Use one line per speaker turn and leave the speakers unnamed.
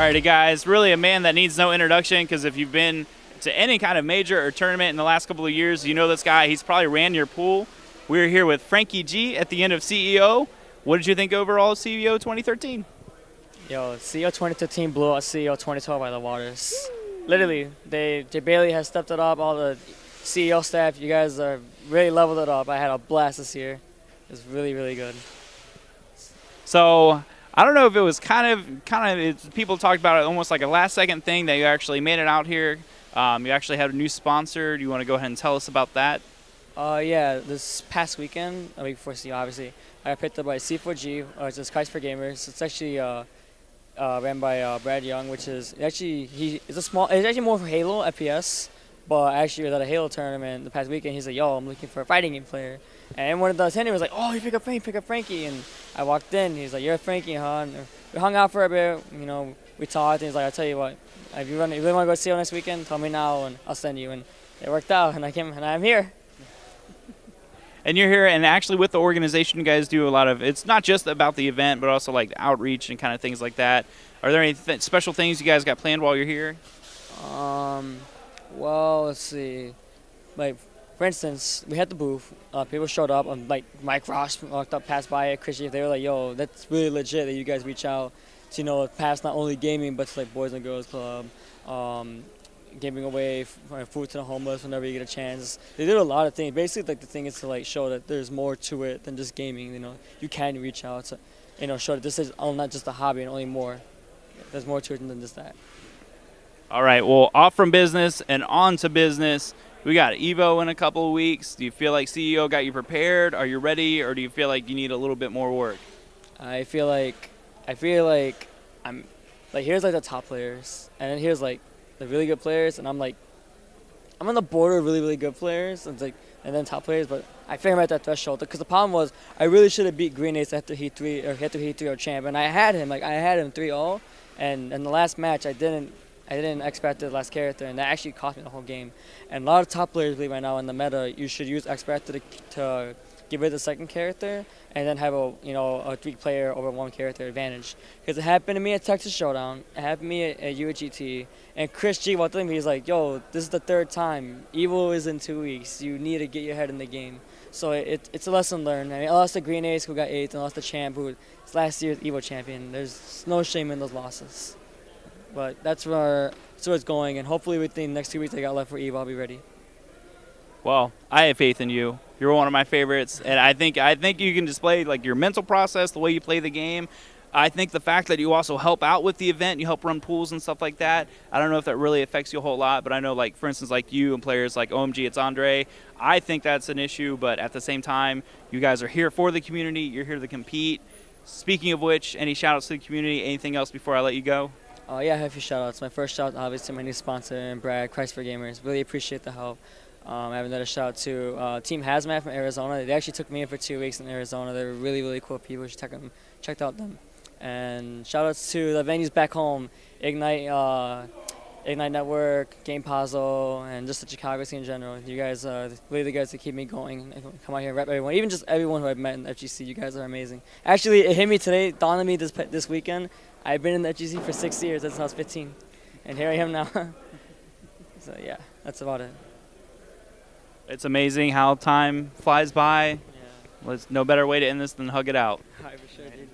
Alrighty, guys. Really a man that needs no introduction, because if you've been to any kind of major or tournament in the last couple of years, you know this guy. He's probably ran your pool. We're here with Frankie G at the end of CEO. What did you think overall of CEO 2013?
Yo, CEO 2013 blew out CEO 2012 by the waters. Literally, Jay Bailey has stepped it up. All the CEO staff, you guys are really leveled it up. I had a blast this year. It was really, really good.
So I don't know if it was people talked about it almost like a last-second thing that you actually made it out here. You actually had a new sponsor. Do you want to go ahead and tell us about that?
Yeah, this past weekend, a week before CEO, obviously, I got picked up by G4C, which is G4C for Gamers. It's actually ran by Brad Young, which is actually it's actually more for Halo FPS. But actually, we was at a Halo tournament the past weekend. He's like, "Yo, I'm looking for a fighting game player," and one of the attendants was like, "Oh, you pick up Frankie." And I walked in. He's like, "You're Frankie, huh?" And we hung out for a bit. You know, we talked. And he's like, "I'll tell you what. If you really want to go see next weekend, tell me now, and I'll send you." And it worked out, and I'm here.
And you're here, and actually with the organization, you guys do a lot of, it's not just about the event, but also like outreach and kind of things like that. Are there any special things you guys got planned while you're here?
Well, let's see. Like, for instance, we had the booth. People showed up. Like, Mike Ross walked up, passed by it. Christian, they were like, "Yo, that's really legit that you guys reach out to, pass not only gaming, but to, like, Boys and Girls Club, giving away food to the homeless whenever you get a chance." They did a lot of things. Basically, like, the thing is to, like, show that there's more to it than just gaming. You can reach out to, show that this is not just a hobby and only more. There's more to it than just that.
All right, well, off from business and on to business. We got Evo in a couple of weeks. Do you feel like CEO got you prepared? Are you ready, or do you feel like you need a little bit more work?
I feel like I'm like, here's like the top players, and then here's like the really good players, and I'm on the border of really, really good players, and then top players, but I feel I'm at that threshold. Because the problem was I really should have beat Green Ace after Heat 3 or champ, and I had him 3-0, and in the last match I didn't expect the last character, and that actually cost me the whole game. And a lot of top players believe right now in the meta, you should use expected to give it the second character, and then have a 3-player over 1 character advantage. Because it happened to me at Texas Showdown, it happened to me at UGT, and Chris G walked in, he's like, "Yo, this is the 3rd time. Evo is in 2 weeks. You need to get your head in the game." So it's a lesson learned. I mean, I lost to Green Ace, who got 8th, and I lost to Champ, who was last year's Evo champion. There's no shame in those losses. But that's where it's going, and hopefully within the next 2 weeks I got left for EVE, I'll be ready.
Well, I have faith in you. You're one of my favorites, and I think you can display like your mental process, the way you play the game. I think the fact that you also help out with the event, you help run pools and stuff like that. I don't know if that really affects you a whole lot, but I know, like, for instance, like you and players like OMG, it's Andre. I think that's an issue, but at the same time, you guys are here for the community. You're here to compete. Speaking of which, any shout-outs to the community? Anything else before I let you go?
Yeah, I have a few shout-outs. My first shout, obviously, to my new sponsor, and Brad, G4C for Gamers. Really appreciate the help. I have another shout-out to Team Hazmat from Arizona. They actually took me in for 2 weeks in Arizona. They were really, really cool people. You should check out them. And shout-outs to the venues back home, Ignite Network, Game Puzzle, and just the Chicago scene in general. You guys are really the guys that keep me going. Come out here and rep everyone, even just everyone who I've met in the FGC. You guys are amazing. Actually, it hit me today, dawned on me this weekend. I've been in the FGC for 6 years, since I was 15, and here I am now. So yeah, that's about it.
It's amazing how time flies by.
Yeah.
There's no better way to end this than hug it out.
All right, for sure, dude.